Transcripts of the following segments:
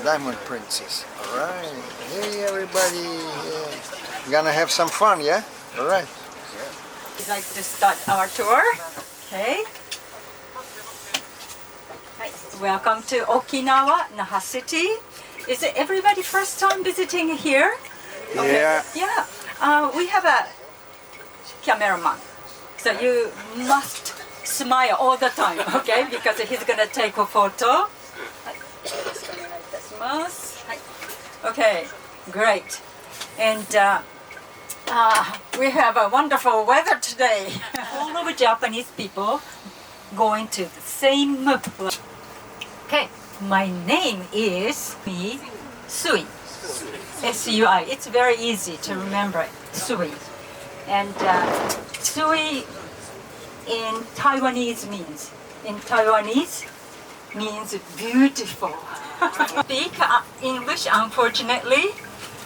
Diamond Princess. All right. Hey, everybody. Yeah. Gonna have some fun, yeah? All right. We'd like to start our tour. Okay. Welcome to Okinawa, Naha City. Is it everybody first time visiting here? Okay. Yeah. Yeah. We have a cameraman, so you must smile all the time, okay? Because he's gonna take a photo. Okay, great. And we have a wonderful weather today. All of Japanese people going to the same place. Okay, my name is Sui. S-U-I. It's very easy to remember. Sui. And Sui in Taiwanese means beautiful. Speak English, unfortunately.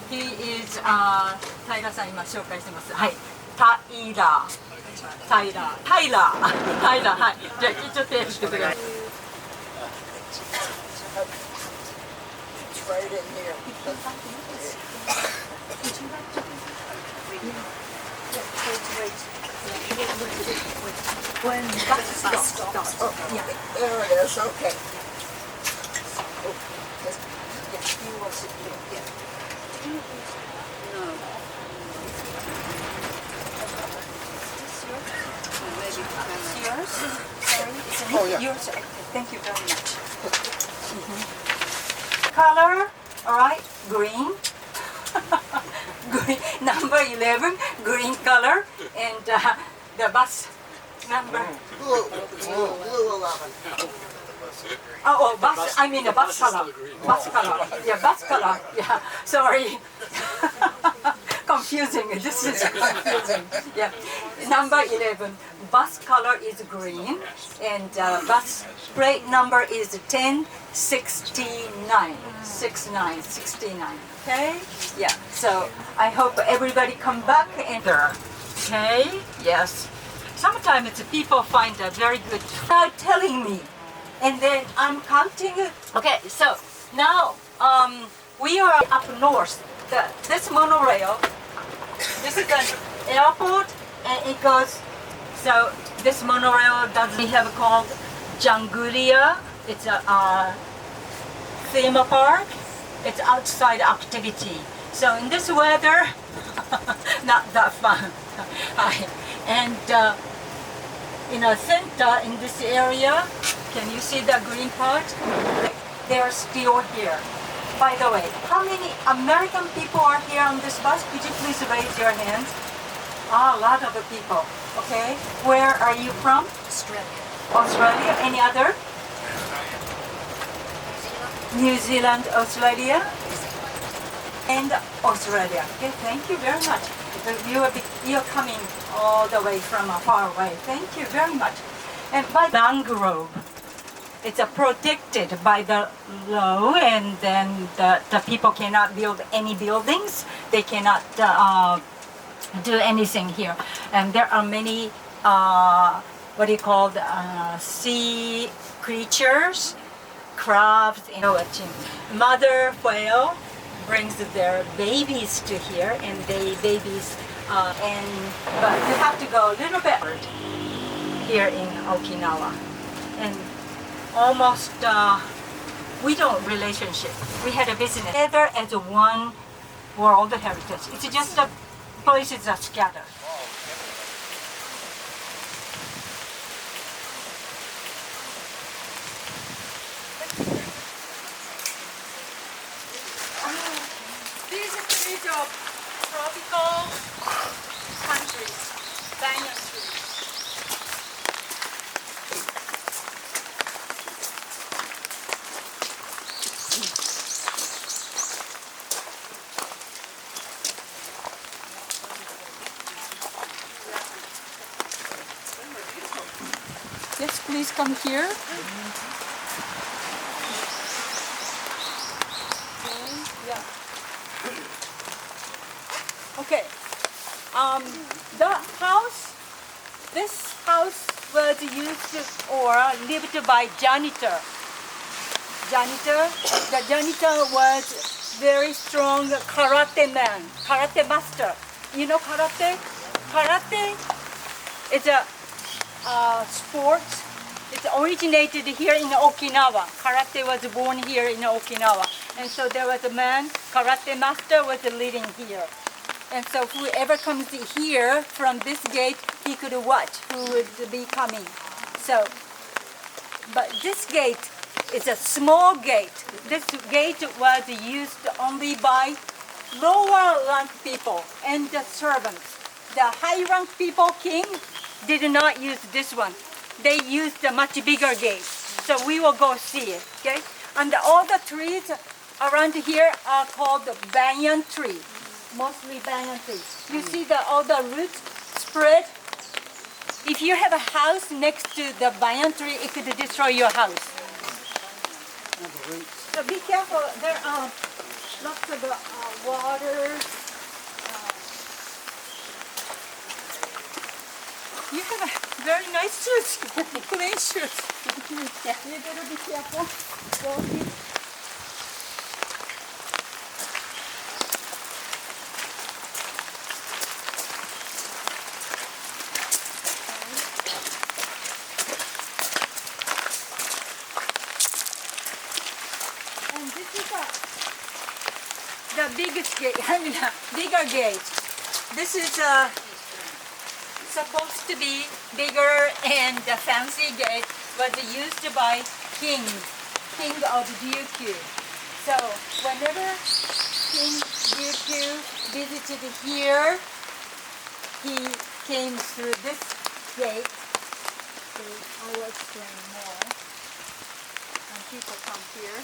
He is 平さん今紹介してます。はい。タイラー。はい。じゃあ一応手振ってください。When bus stops. Oh, yeah. There it is, okay. Yours? Sorry, Oh, yeah. Yours. Thank you very much. Color, all right, green. Green, number 11, green color, and the bus number. Blue 11. Oh, bus. I mean the bus color. Bus color. Yeah, bus color. Yeah. Sorry. Confusing. This is confusing. Yeah. Number 11. Bus color is green, and bus plate number is 1069. 69. Okay. Yeah. So I hope everybody come back and there. Okay. Yes. Sometimes it's people find a very good. Telling me. And then I'm counting it. Okay, so now we are up north. This monorail, this is an airport, and it goes. So this monorail we have called Jangulia. It's a theme park. It's outside activity. So in this weather, not that fun. And in the center in this area. Can you see the green part? They are still here. By the way, how many American people are here on this bus? Could you please raise your hands? A lot of people. Okay. Where are you from? Australia. Any other? New Zealand, Australia, and Australia. Okay. Thank you very much. You're coming all the way from far away. Thank you very much. And by mangrove. It's protected by the law, and then the people cannot build any buildings. They cannot do anything here. And there are many, sea creatures, crabs, Mother whale brings their babies to here, and but you have to go a little bit here in Okinawa. And almost we don't relationship. We had a business together as one World Heritage. It's just the places are scattered. These are trees of tropical countries, banyan trees. please come here. Yeah. Okay. The house, this house was used or lived by janitor. The janitor was very strong karate man, karate master. You know karate? Karate is a sport. It originated here in Okinawa. Karate was born here in Okinawa. And so there was a man, karate master was living here. And so whoever comes here from this gate, he could watch who would be coming. So, but this gate is a small gate. This gate was used only by lower rank people and the servants. The high rank people, king, did not use this one. They used a much bigger gate. So we will go see it, okay? And all the trees around here are called banyan tree, mostly banyan trees. You see all the roots spread? If you have a house next to the banyan tree, it could destroy your house. So be careful, there are lots of water. You have a very nice shoes, clean shoes. You better be careful. Walking. And this is the biggest gate, I mean, bigger gate. This is supposed to be bigger, and the fancy gate was used by king of Ryukyu. So whenever King Ryukyu visited here, he came through this gate. So I will explain more. And people come here.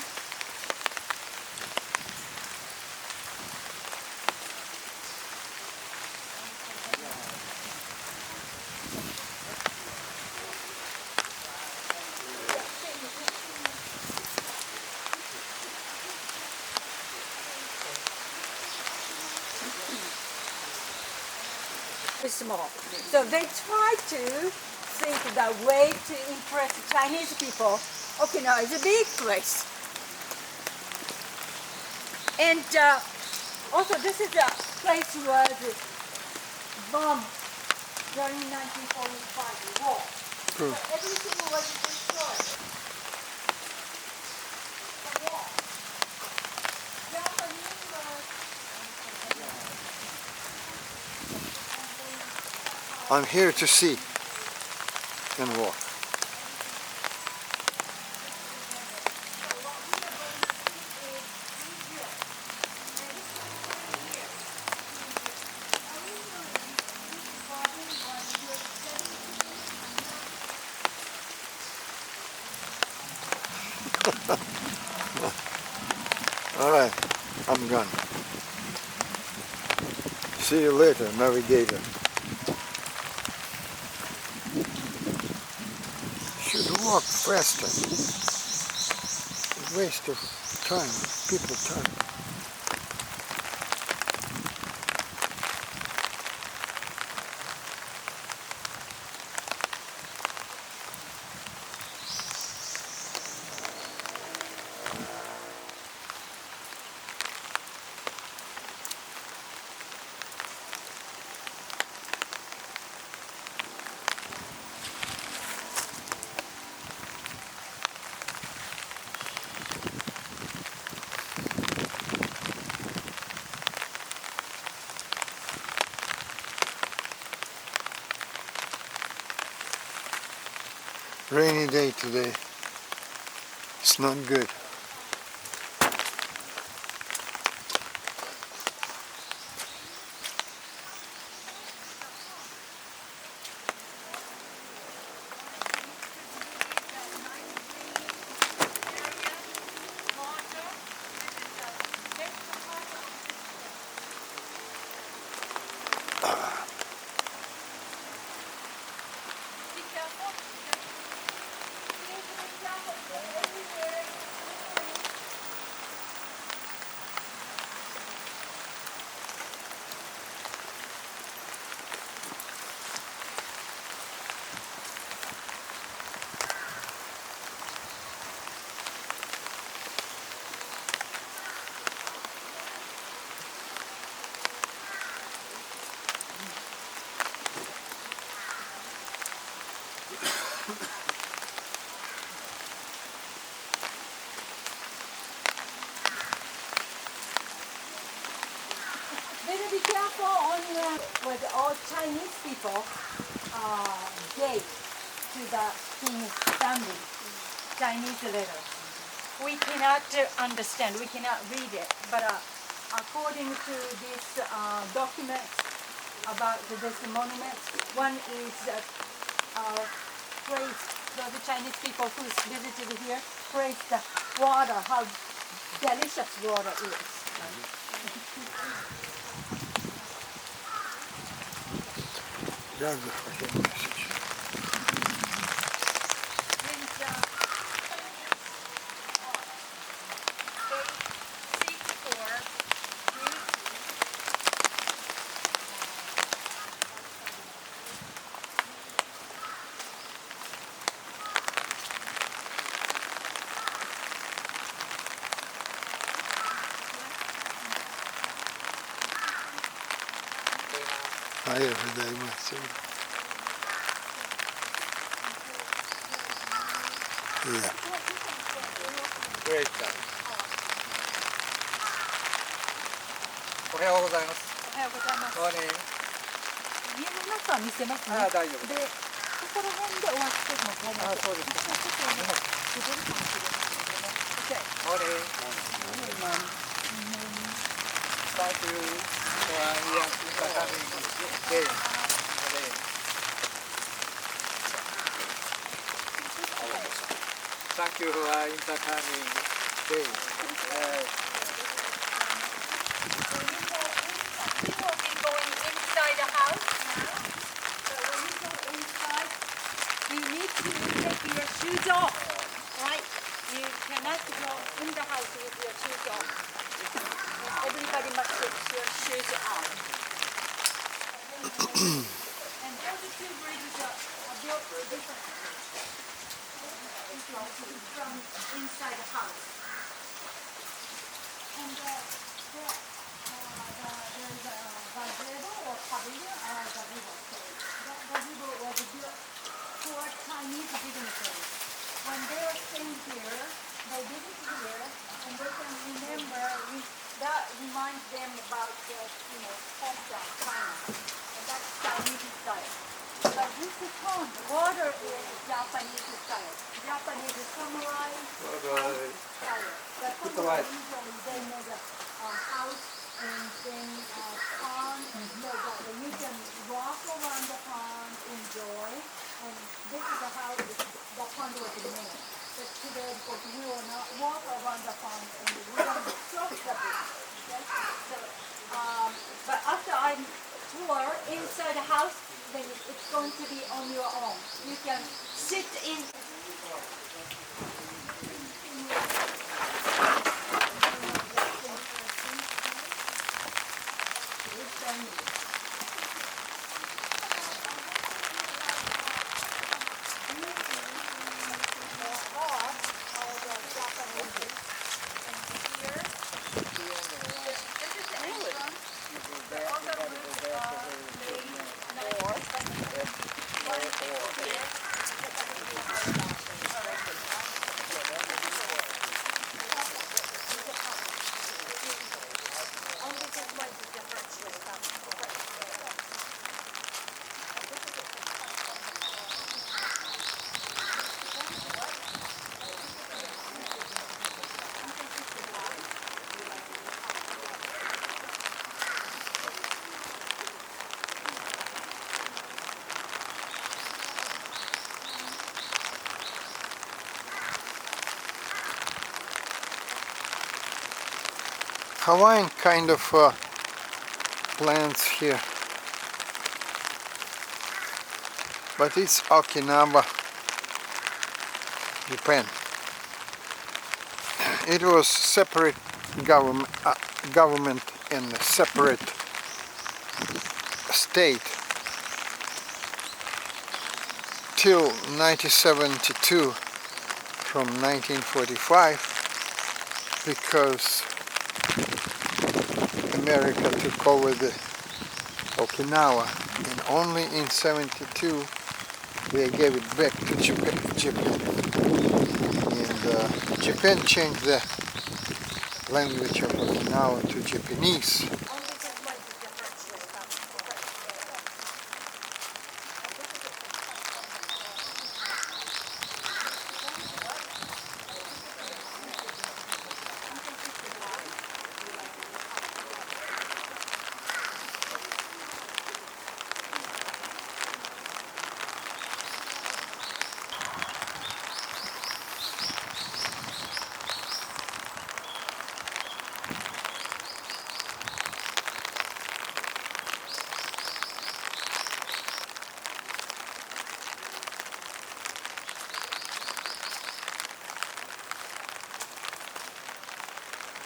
Small. So they try to think the way to impress Chinese people. Okinawa is a big place. And also this is a place was bombed during 1945 war. So everything was destroyed. The war. Japanese I'm here to see and walk. All right, I'm gone. See you later, navigator. Should walk faster. Waste of time, people time. Rainy day today. It's not good. Singapore only was all Chinese people gave to the king's family Chinese letters. We cannot understand, we cannot read it, but according to this document about this monument, one is praise the Chinese people who visited here, praise the water, how delicious water is. Як захотів місяць. А я вже дай місце. Yeah. Great time. おはようございます。おはようございます。こんに家の中見せますね。あ、大丈夫で、ここら辺で終わっても大丈夫。あ、そうですか。ちょっとね、絞るかもしれないのでね。Okay. モーニング。Thank you for your coming day. Thank you for intercoming day. We will be going inside the house now. So when you go inside, you need to take your shoes off, right? You cannot go in the house with your shoes off. Everybody must take your shoes off. And those two bridges are built differently from inside the house. And there's a gazebo or pavilion or gazebo. That gazebo was built for Chinese dignitaries. When they were staying here, they visit here, and they can remember. That reminds them about the, hometown, China. And that's Chinese style. But this pond, water is Japanese style. Japanese samurai style. But usually they made a house and then a pond so that you can walk around the pond, enjoy. And this is how the pond was made. But today, because we will not walk around the pond and we don't cross the bridge. Okay? So, but after I tour inside the house, then it's going to be on your own. You can sit in. Hawaiian kind of plants here, but it's Okinawa, Japan. It was separate government and a separate state till 1972 from 1945 because America took over the Okinawa, and only in 72 they gave it back to Japan. And Japan changed the language of Okinawa to Japanese.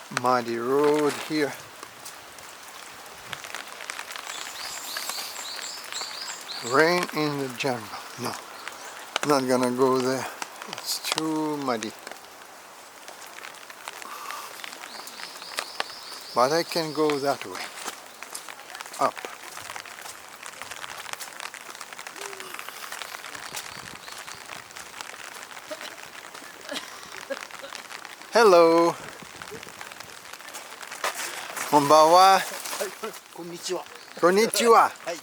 Muddy road here. Rain in the jungle. No, not gonna go there. It's too muddy. But I can go that way. Up. Hello. Konbanwa. こんにちは。 Konnichiwa. はい。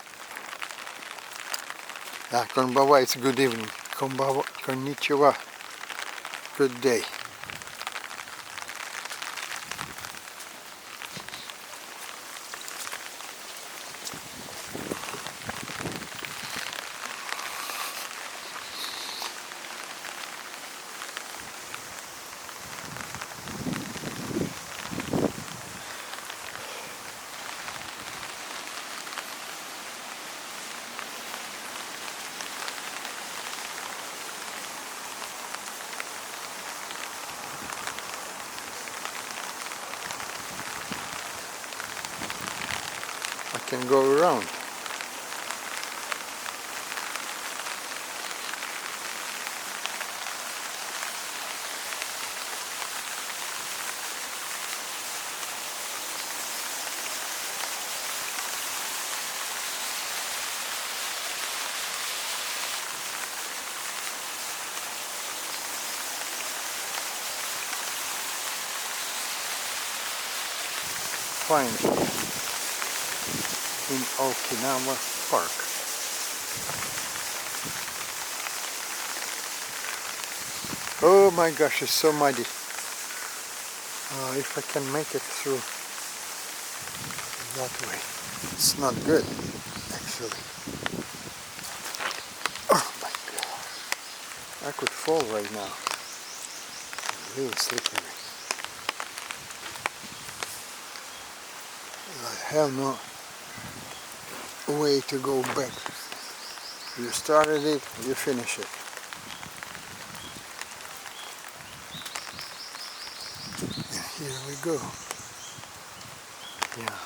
Konbanwa, it's good evening. Konbanwa, konnichiwa. Good day. I can go around. Fine. In Okinawa Park. Oh my gosh, it's so muddy. If I can make it through that way. It's not good, actually. Oh my god. I could fall right now. It's really slippery. I have no way to go back. You started it, you finish it. And here we go. Yeah.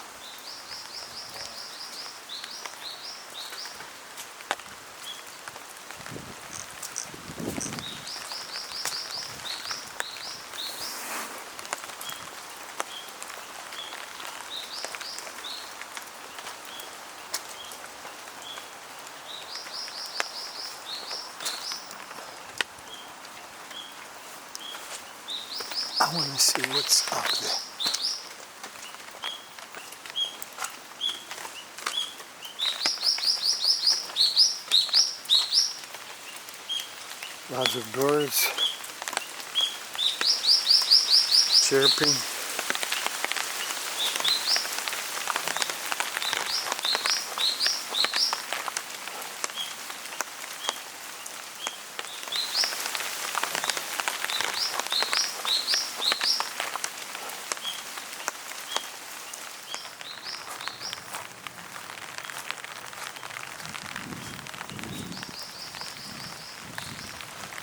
I want to see what's up there. Lots of birds chirping.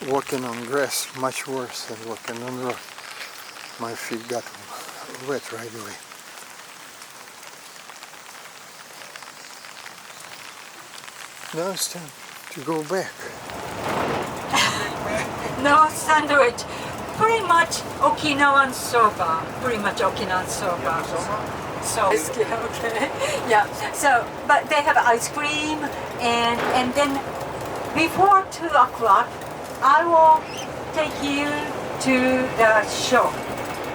Walking on grass much worse than walking on rock. My feet got wet right away. Now it's time to go back. No sandwich. Pretty much Okinawan soba. Pretty much Okinawan soba. So okay. Yeah. So but they have ice cream and then before 2 o'clock I will take you to the show.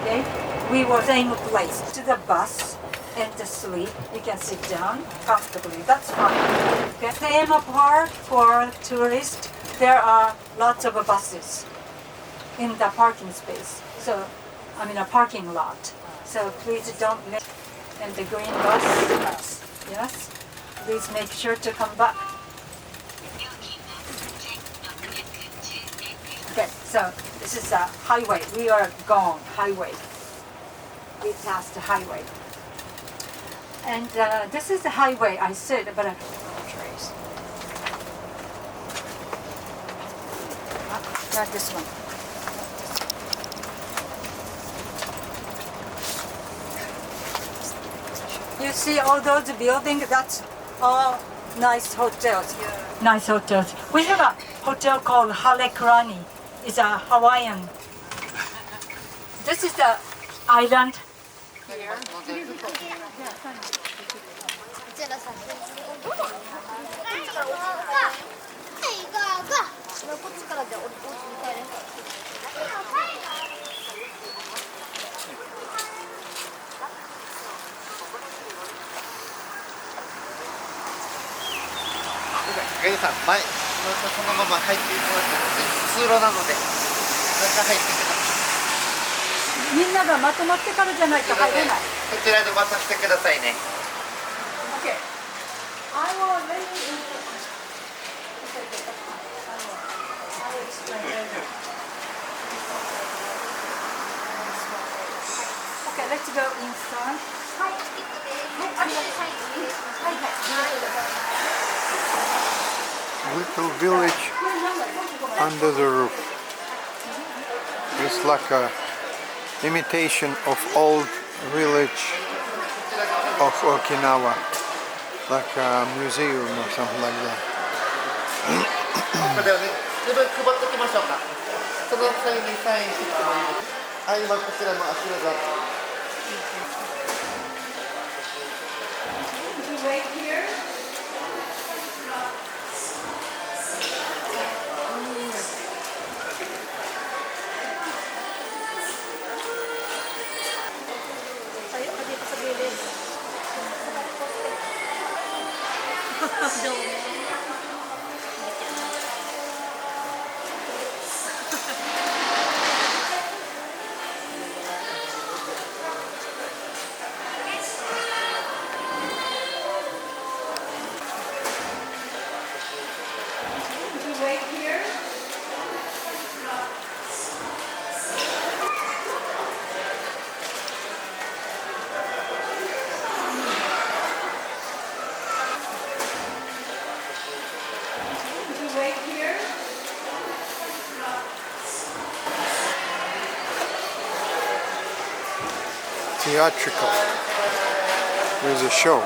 Okay? We will same place to the bus and to sleep. You can sit down comfortably. That's fine. Okay? Same part for tourists. There are lots of buses in the parking space. So I mean a parking lot. So please don't miss. And the green bus. Yes. Please make sure to come back. Okay, so this is a highway. We are gone, highway. We passed the highway. And this is the highway, I said, but trees. Not this one. You see all those buildings? That's all nice hotels. Nice hotels. We have a hotel called Halekrani. It's a Hawaiian. This is the island.ガイドさん、前、そのまま入っていただく通路なので、中入ってください。みんながまとまってからじゃないと入れない。こちらで待たせてくださいね。Okay. I will let you. I will explain later. Okay, let's go inside. Little village under the roof. It's like a imitation of old village of Okinawa, like a museum or something like that. これをね、自分配っておきましょうか。その際にサインしてもらいます。はい、今こちらのあちらが。Wait here. Wait here. Wait here. Theatrical. There's a show.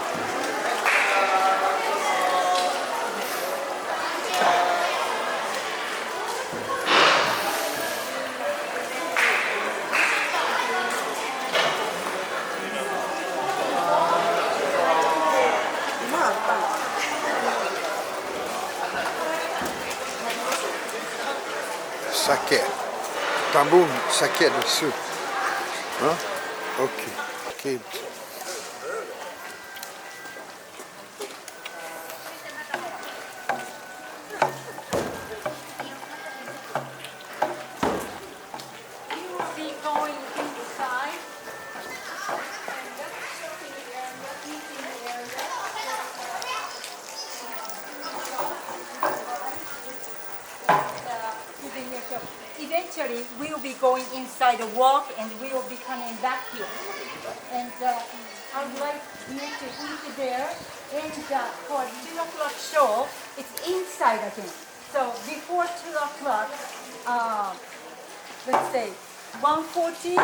Sake. Taboon sake dessus. Hein? Ok. Ok. Be going inside. Eventually, we will be going inside the walk and we will be coming back here. And I would like you to eat there. And for 2 o'clock show, it's inside again. So before 2 o'clock, let's say 1:40,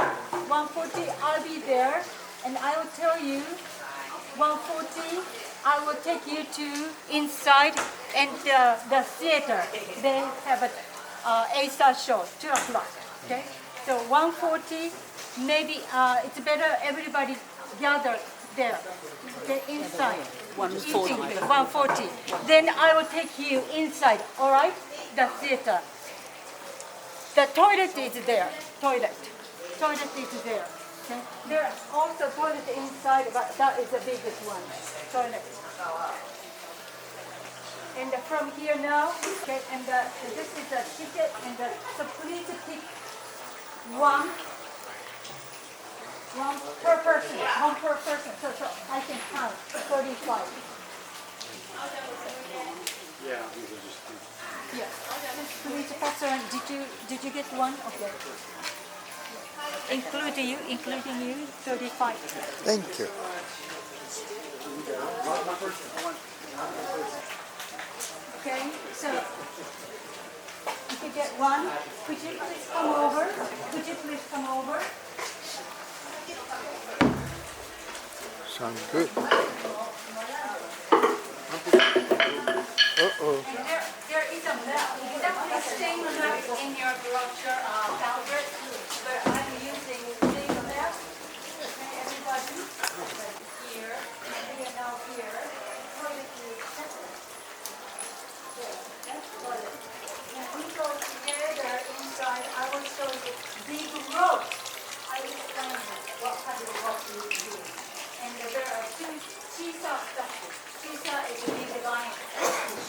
I'll be there. And I will tell you, 1:40, I will take you to inside and the theater. They have a A-star show, 2 o'clock. Okay, so 1:40, maybe it's better everybody gather there. Okay, inside. 1:40. 1:40. Then I will take you inside. All right, the theater. The toilet is there. Toilet is there. Okay? There are also toilet inside, but that is the biggest one. Toilet. And from here now, okay, and this is the ticket, and so please pick one per person, so I can count 35. Yeah, these are just Yeah. Please, Pastor, did you get one? Okay. Including you, 35. Thank you. Okay, so if you get one, could you please come over? Sounds good. Uh-oh. There is a map. Exactly same map in your brochure, Albert, but I'm using same map. Everybody here, we are now here. When we go together inside, I will show you big rope. I explain what kind of rope you use. And there are two cheetah statues. Cheetah is a big lion.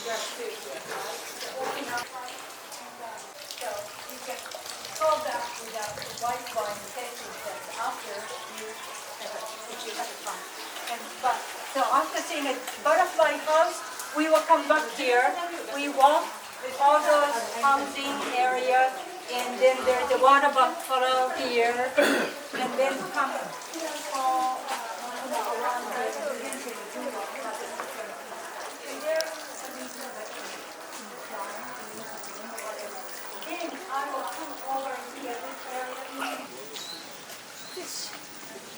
There are two here, right? The Okinawa so you can go back without Wi-Fi and taking that after you have if you have fun. So after seeing a butterfly house, we will come back here. We walk all those housing areas, and then there's a water buffalo here, and then come all around then I will come over here this area.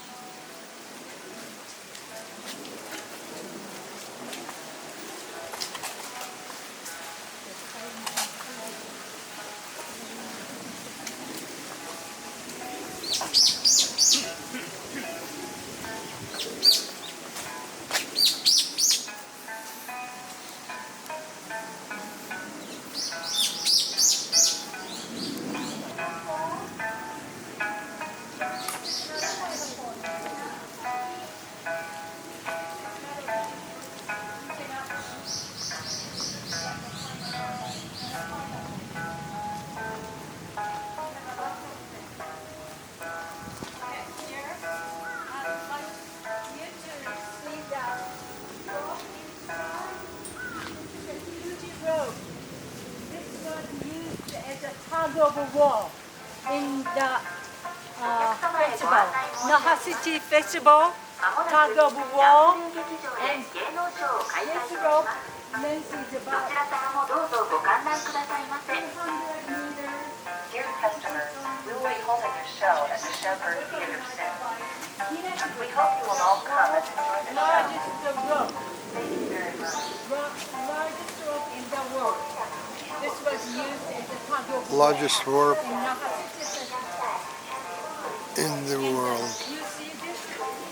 Of a wall in the festival, Nahasichi Festival, tug of war, and this rope length is about 300 meters. Dear customers, we will be holding a show at the Shepherd Theater soon. We hope you will all come and enjoy the show. Largest rope, Thank you very much. largest rope in the world. This was used as a tug of war. Largest warp In Nahasichi Festival. in the world. You see this huge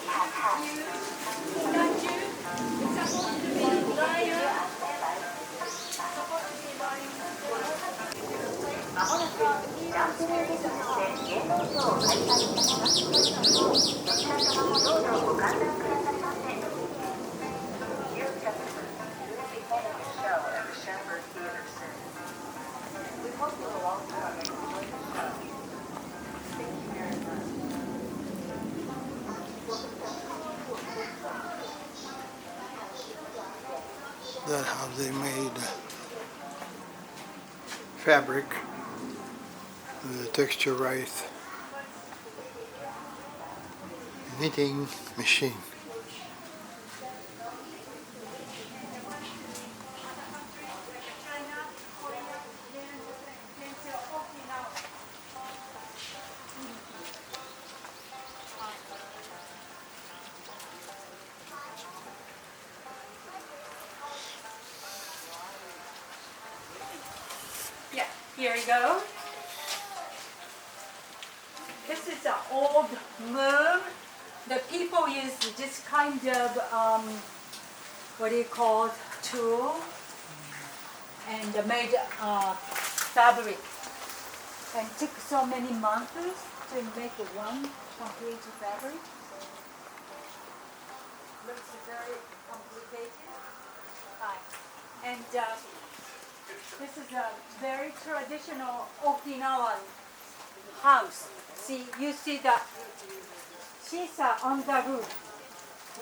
statue? It's supposed to be lion. Supposed to be lion. まもなくダンスミュージックにて芸能ショーを開催いたします。どちら様もどうぞご観覧くださいませ。Dear customers, we will be holding a show at the Shepherd Theater soon. We hope you will all come and enjoy the show. Thank you very much. That's how they made fabric, the texture right knitting machine. Yeah, here you go. This is an old loom. The people use this kind of, what do you call it, tool, and they made fabric. And took so many months to make one complete fabric. Looks very complicated. Hi. And this is a very traditional Okinawan house. See, you see the shisa on the roof.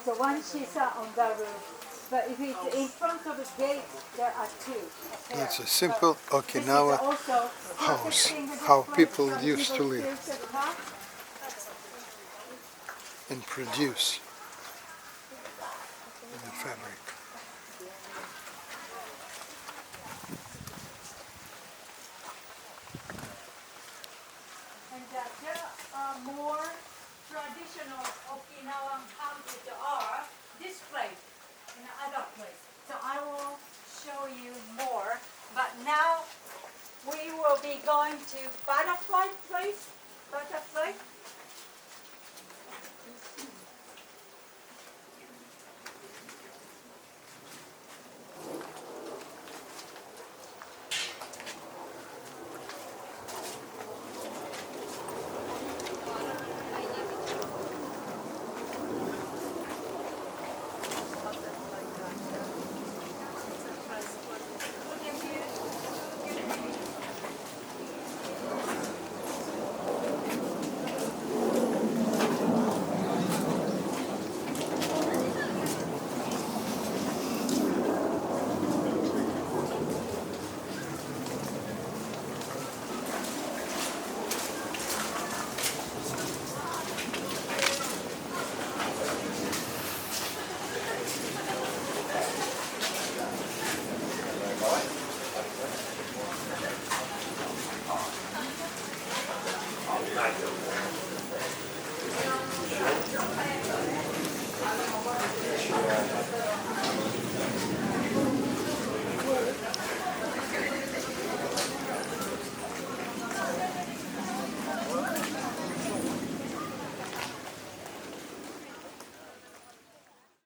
So one shisa on the roof. But if it's in front of the gate, there are two. That's a simple Okinawa house, how people used to live and produce the fabric. And there are more traditional Okinawan houses are displayed in other place. So I will show you more. But now we will be going to butterfly place. Butterfly. Nice.